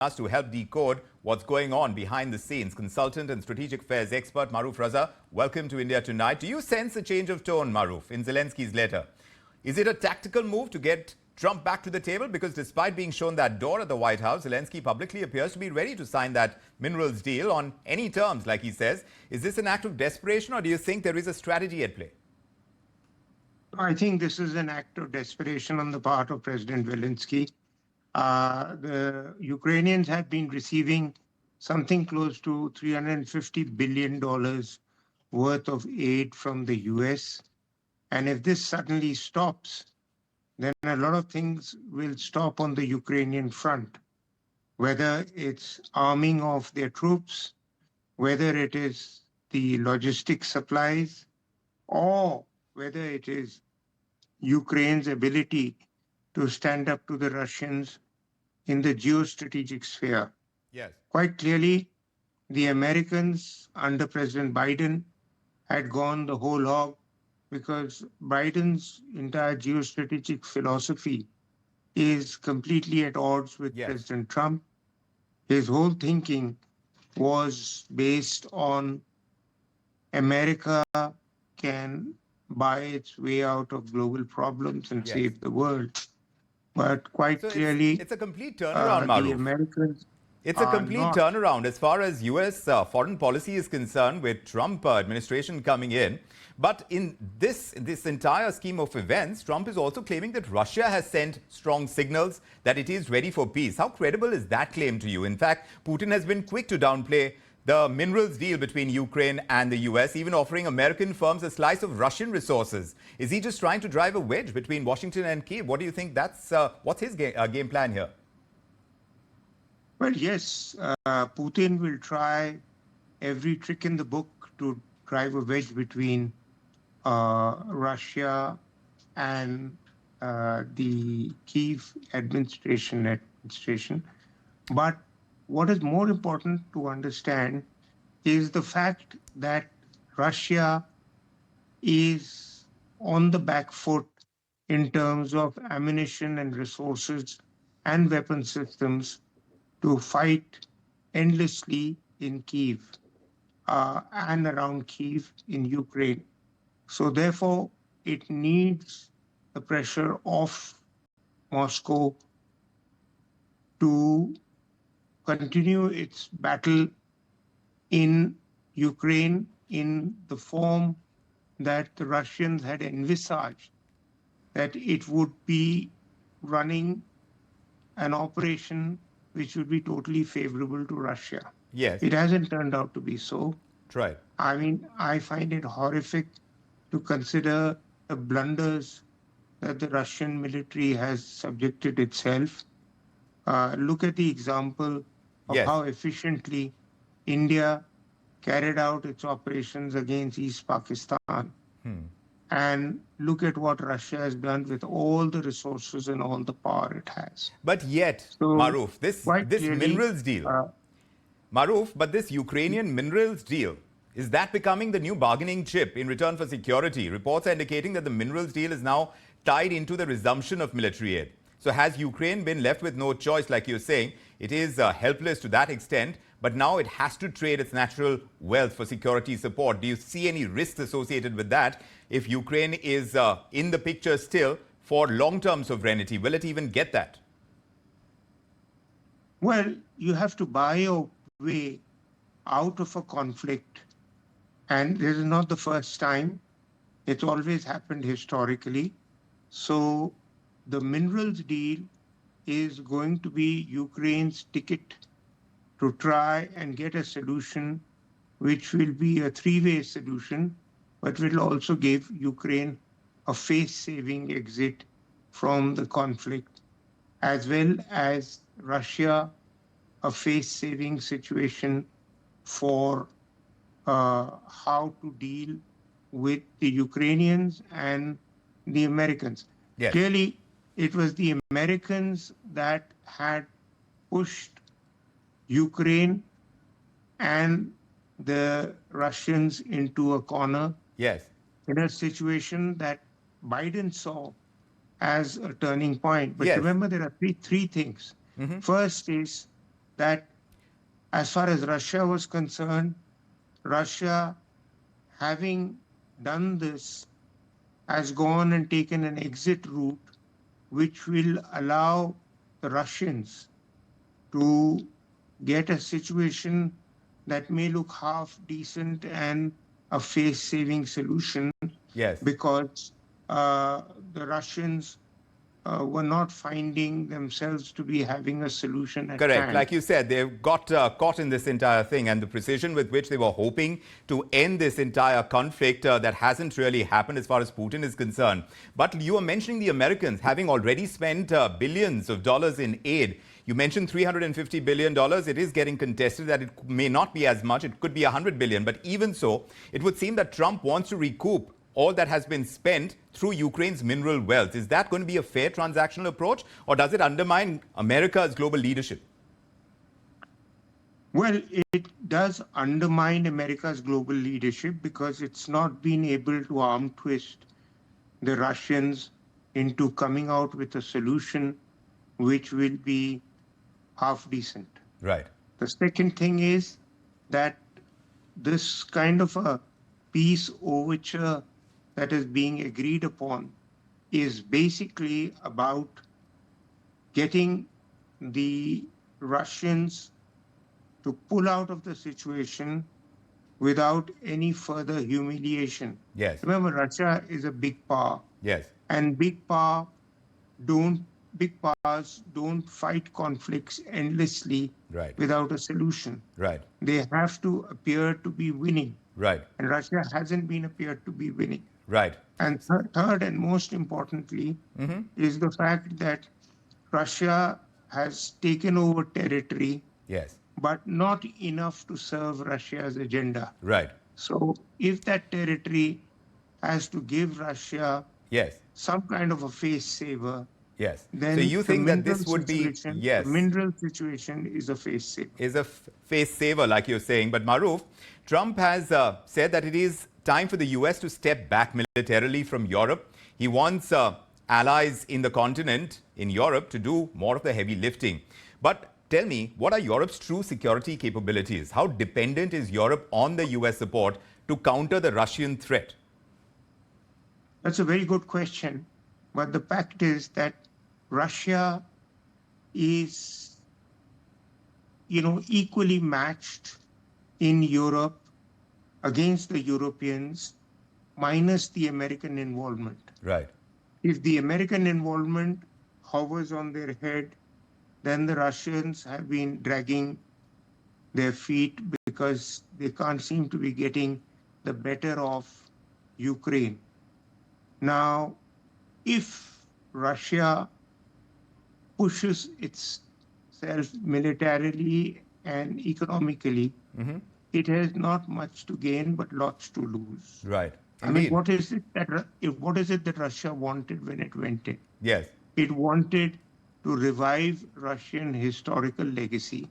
us to help decode what's going on behind the scenes. Consultant and strategic affairs expert Maroof Raza, welcome to India Tonight. Do you sense a change of tone, Maroof, in Zelensky's letter? Is it a tactical move to get Trump back to the table? Because despite being shown that door at the White House, Zelensky publicly appears to be ready to sign that minerals deal on any terms, like he says. Is this an act of desperation, or do you think there is a strategy at play? I think this is an act of desperation on the part of President Zelensky. The Ukrainians have been receiving something close to $350 billion worth of aid from the US. And if this suddenly stops, then a lot of things will stop on the Ukrainian front, whether it's arming of their troops, whether it is the logistic supplies, or whether it is Ukraine's ability to stand up to the Russians in the geostrategic sphere. Yes. Quite clearly, the Americans under President Biden had gone the whole hog because Biden's entire geostrategic philosophy is completely at odds with President Trump. His whole thinking was based on America can buy its way out of global problems and save the world. But quite clearly, it's a complete turnaround, Maroof. The Americans It's a complete turnaround as far as U.S. Foreign policy is concerned, with Trump administration coming in. But in this entire scheme of events, Trump is also claiming that Russia has sent strong signals that it is ready for peace. How credible is that claim to you? In fact, Putin has been quick to downplay the minerals deal between Ukraine and the U.S., even offering American firms a slice of Russian resources. Is he just trying to drive a wedge between Washington and Kyiv? What do you think what's his game plan here? Well, yes, Putin will try every trick in the book to drive a wedge between Russia and the Kyiv administration. But what is more important to understand is the fact that Russia is on the back foot in terms of ammunition and resources and weapon systems to fight endlessly in Kyiv and around Kyiv in Ukraine. So therefore, it needs the pressure of Moscow to continue its battle in Ukraine in the form that the Russians had envisaged, that it would be running an operation which would be totally favorable to Russia. Yes. It hasn't turned out to be so. Right. I mean, I find it horrific to consider the blunders that the Russian military has subjected itself. Look at the example of how efficiently India carried out its operations against East Pakistan. And look at what Russia has done with all the resources and all the power it has. But yet, so, Maroof, this minerals deal, Maroof, but this Ukrainian minerals deal, is that becoming the new bargaining chip in return for security? Reports are indicating that the minerals deal is now tied into the resumption of military aid. So has Ukraine been left with no choice, like you're saying? It is helpless to that extent, but now it has to trade its natural wealth for security support. Do you see any risks associated with that if Ukraine is in the picture still for long-term sovereignty? Will it even get that? Well, you have to buy your way out of a conflict. And this is not the first time. It's always happened historically. So the minerals deal is going to be Ukraine's ticket to try and get a solution which will be a three-way solution, but will also give Ukraine a face-saving exit from the conflict, as well as Russia a face-saving situation for how to deal with the Ukrainians and the Americans. Yes. Clearly, it was the Americans that had pushed Ukraine and the Russians into a corner. Yes. In a situation that Biden saw as a turning point. But Yes. remember, there are three things. Mm-hmm. First is that as far as Russia was concerned, Russia, having done this, has gone and taken an exit route which will allow the Russians to get a situation that may look half decent and a face-saving solution, Yes. because the Russians were not finding themselves to be having a solution at Correct. hand. Like you said, they got caught in this entire thing, and the precision with which they were hoping to end this entire conflict that hasn't really happened as far as Putin is concerned. But you were mentioning the Americans having already spent billions of dollars in aid. You mentioned $350 billion. It is getting contested that it may not be as much. It could be $100 billion. But even so, it would seem that Trump wants to recoup all that has been spent through Ukraine's mineral wealth. Is that going to be a fair transactional approach, or does it undermine America's global leadership? Well, it does undermine America's global leadership because it's not been able to arm twist the Russians into coming out with a solution which will be half decent. Right. The second thing is that this kind of a peace overture that is being agreed upon is basically about getting the Russians to pull out of the situation without any further humiliation. Yes. Remember, Russia is a big power. Yes. And big powers don't fight conflicts endlessly without a solution. Right. They have to appear to be winning. Right. And Russia hasn't been appeared to be winning. Right. And third and most importantly is the fact that Russia has taken over territory, Yes. but not enough to serve Russia's agenda. Right. So if that territory has to give Russia Yes. some kind of a face saver, yes. then so you think that this would be, the mineral situation is a face saver. Is a face saver, like you're saying. But Maroof, Trump has said that it is time for the US to step back militarily from Europe. He wants allies in the continent, in Europe, to do more of the heavy lifting. But tell me, what are Europe's true security capabilities? How dependent is Europe on the US support to counter the Russian threat? That's a very good question. But the fact is that Russia is, equally matched in Europe against the Europeans, minus the American involvement. Right. If the American involvement hovers on their head, then the Russians have been dragging their feet because they can't seem to be getting the better of Ukraine. Now, if Russia pushes itself militarily and economically, it has not much to gain but lots to lose. Right. I mean, what is it that Russia wanted when it went in? Yes. It wanted to revive Russian historical legacy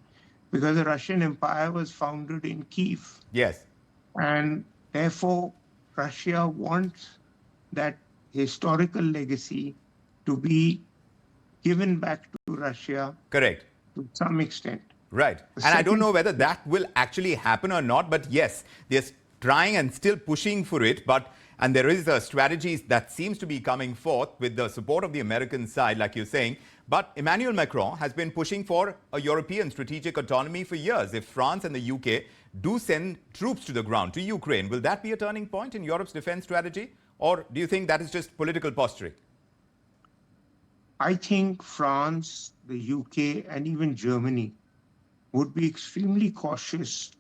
because the Russian Empire was founded in Kiev. Yes. And therefore, Russia wants that historical legacy to be given back to Russia. Correct. To some extent. Right. And I don't know whether that will actually happen or not, but yes, they're trying and still pushing for it. And there is a strategy that seems to be coming forth with the support of the American side, like you're saying. But Emmanuel Macron has been pushing for a European strategic autonomy for years. If France and the UK do send troops to the ground, to Ukraine, will that be a turning point in Europe's defense strategy? Or do you think that is just political posturing? I think France, the UK, and even Germany would be extremely cautious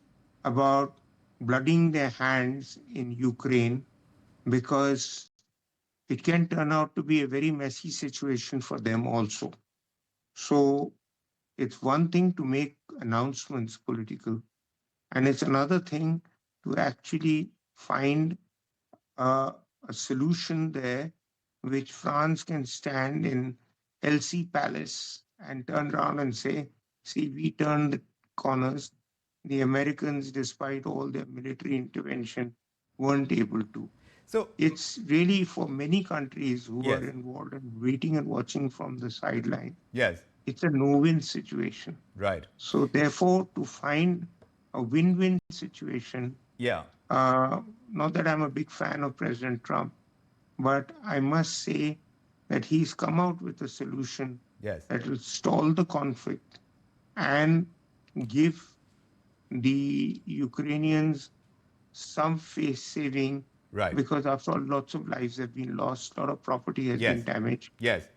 about blooding their hands in Ukraine because it can turn out to be a very messy situation for them also. So it's one thing to make announcements political, and it's another thing to actually find a solution there which France can stand in Elysee Palace and turn around and say, see, we turned the corners. The Americans, despite all their military intervention, weren't able to. So it's really for many countries who are involved and waiting and watching from the sideline. Yes. it's a no-win situation. Right. So therefore, to find a win-win situation, not that I'm a big fan of President Trump, but I must say that he's come out with a solution that will stall the conflict and give the Ukrainians some face saving, because after all, lots of lives have been lost, a lot of property has been damaged.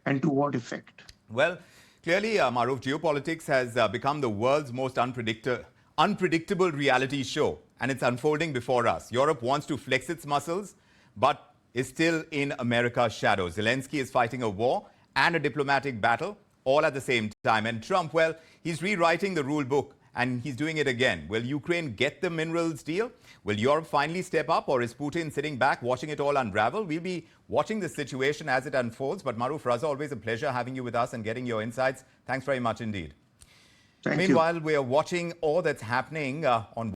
And to what effect? Well, clearly, Maroof, geopolitics has become the world's most unpredictable reality show, and it's unfolding before us. Europe wants to flex its muscles, but is still in America's shadow. Zelensky is fighting a war and a diplomatic battle all at the same time. And Trump, well, he's rewriting the rule book, and he's doing it again. Will Ukraine get the minerals deal? Will Europe finally step up, or is Putin sitting back watching it all unravel? We'll be watching this situation as it unfolds. But Maroof Raza, always a pleasure having you with us and getting your insights. Thanks very much indeed. Thank you. Meanwhile, we are watching all that's happening on